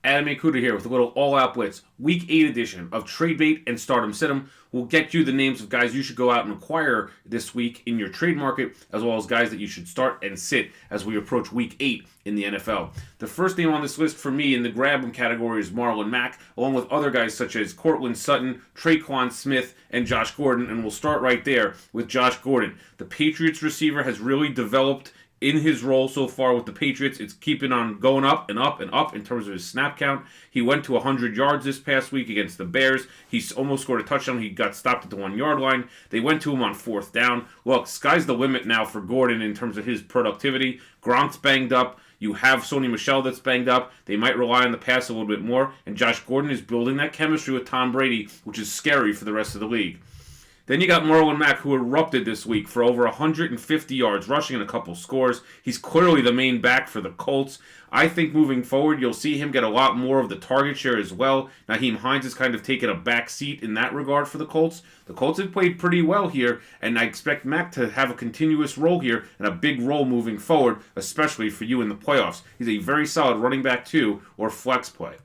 Adam Mankuta here with a little all-out blitz. Week 8 edition of Trade Bait and Stardom Situm will get you the names of guys you should go out and acquire this week in your trade market, as well as guys that you should start and sit as we approach Week 8 in the NFL. The first name on this list for me in the grab 'em category is Marlon Mack, along with other guys such as Cortland Sutton, Traquan Smith, and Josh Gordon, and we'll start right there with Josh Gordon. The Patriots receiver has really developed in his role so far with the Patriots. It's keeping on going up and up and up in terms of his snap count. He went to 100 yards this past week against the Bears. He almost scored a touchdown. He got stopped at the 1-yard line. They went to him on 4th down. Look, sky's the limit now for Gordon in terms of his productivity. Gronk's banged up. You have Sony Michel that's banged up. They might rely on the pass a little bit more. And Josh Gordon is building that chemistry with Tom Brady, which is scary for the rest of the league. Then you got Marlon Mack, who erupted this week for over 150 yards, rushing and a couple scores. He's clearly the main back for the Colts. I think moving forward, you'll see him get a lot more of the target share as well. Nyheim Hines has kind of taken a back seat in that regard for the Colts. The Colts have played pretty well here, and I expect Mack to have a continuous role here and a big role moving forward, especially for you in the playoffs. He's a very solid running back too, or flex play.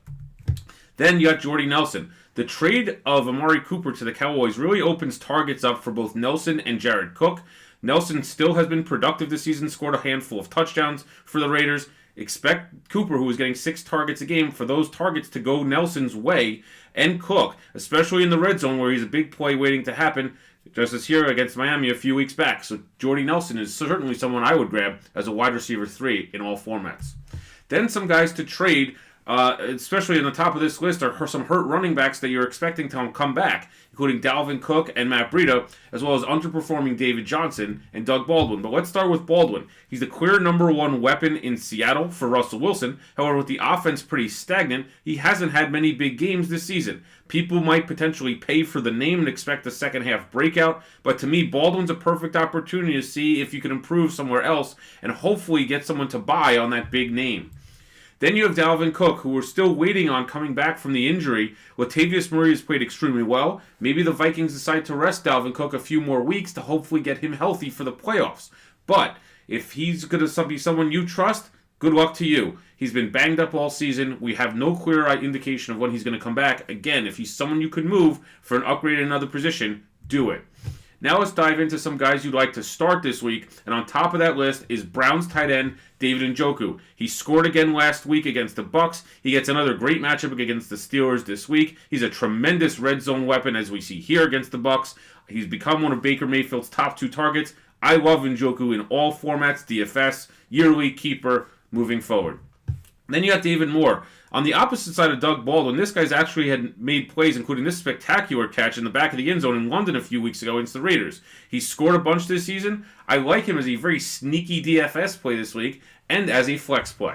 Then you got Jordy Nelson. The trade of Amari Cooper to the Cowboys really opens targets up for both Nelson and Jared Cook. Nelson still has been productive this season, scored a handful of touchdowns for the Raiders. Expect Cooper, who is getting 6 targets a game, for those targets to go Nelson's way, and Cook, especially in the red zone where he's a big play waiting to happen, just as here against Miami a few weeks back. So Jordy Nelson is certainly someone I would grab as a wide receiver 3 in all formats. Then some guys to trade. Especially on the top of this list are some hurt running backs that you're expecting to come back, including Dalvin Cook and Matt Breida, as well as underperforming David Johnson and Doug Baldwin. But let's start with Baldwin. He's the clear number 1 weapon in Seattle for Russell Wilson. However, with the offense pretty stagnant, he hasn't had many big games this season. People might potentially pay for the name and expect a second half breakout, but to me, Baldwin's a perfect opportunity to see if you can improve somewhere else and hopefully get someone to buy on that big name. Then you have Dalvin Cook, who we're still waiting on coming back from the injury. Latavius Murray has played extremely well. Maybe the Vikings decide to rest Dalvin Cook a few more weeks to hopefully get him healthy for the playoffs. But if he's going to be someone you trust, good luck to you. He's been banged up all season. We have no clear indication of when he's going to come back. Again, if he's someone you could move for an upgrade in another position, do it. Now let's dive into some guys you'd like to start this week, and on top of that list is Browns tight end David Njoku. He scored again last week against the Bucs. He gets another great matchup against the Steelers this week. He's a tremendous red zone weapon, as we see here against the Bucs. He's become one of Baker Mayfield's top 2 targets. I love Njoku in all formats, DFS, yearly, keeper, moving forward. Then you got David Moore. On the opposite side of Doug Baldwin, this guy's actually had made plays, including this spectacular catch in the back of the end zone in London a few weeks ago against the Raiders. He scored a bunch this season. I like him as a very sneaky DFS play this week and as a flex play.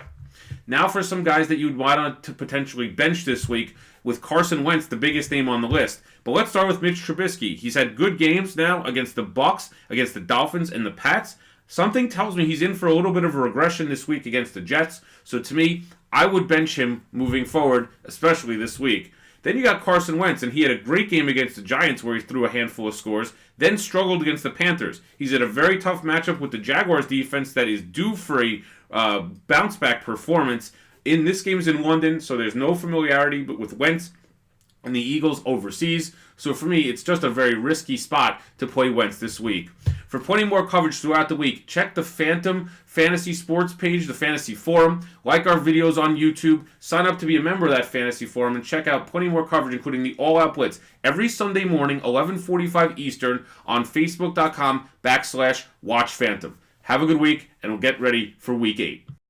Now for some guys that you'd want to potentially bench this week, with Carson Wentz the biggest name on the list. But let's start with Mitch Trubisky. He's had good games now against the Bucs, against the Dolphins, and the Pats. Something tells me he's in for a little bit of a regression this week against the Jets. So to me, I would bench him moving forward, especially this week. Then you got Carson Wentz, and he had a great game against the Giants where he threw a handful of scores, then struggled against the Panthers. He's had a very tough matchup with the Jaguars defense that is due for a bounce-back performance. In this game's in London, so there's no familiarity but with Wentz and the Eagles overseas. So for me, it's just a very risky spot to play Wentz this week. For plenty more coverage throughout the week, check the FANTOM Fantasy Sports page, the Fantasy Forum. Like our videos on YouTube. Sign up to be a member of that Fantasy Forum and check out plenty more coverage, including the All Out Blitz, every Sunday morning, 11:45 Eastern, on Facebook.com/WatchPhantom. Have a good week, and we'll get ready for Week 8.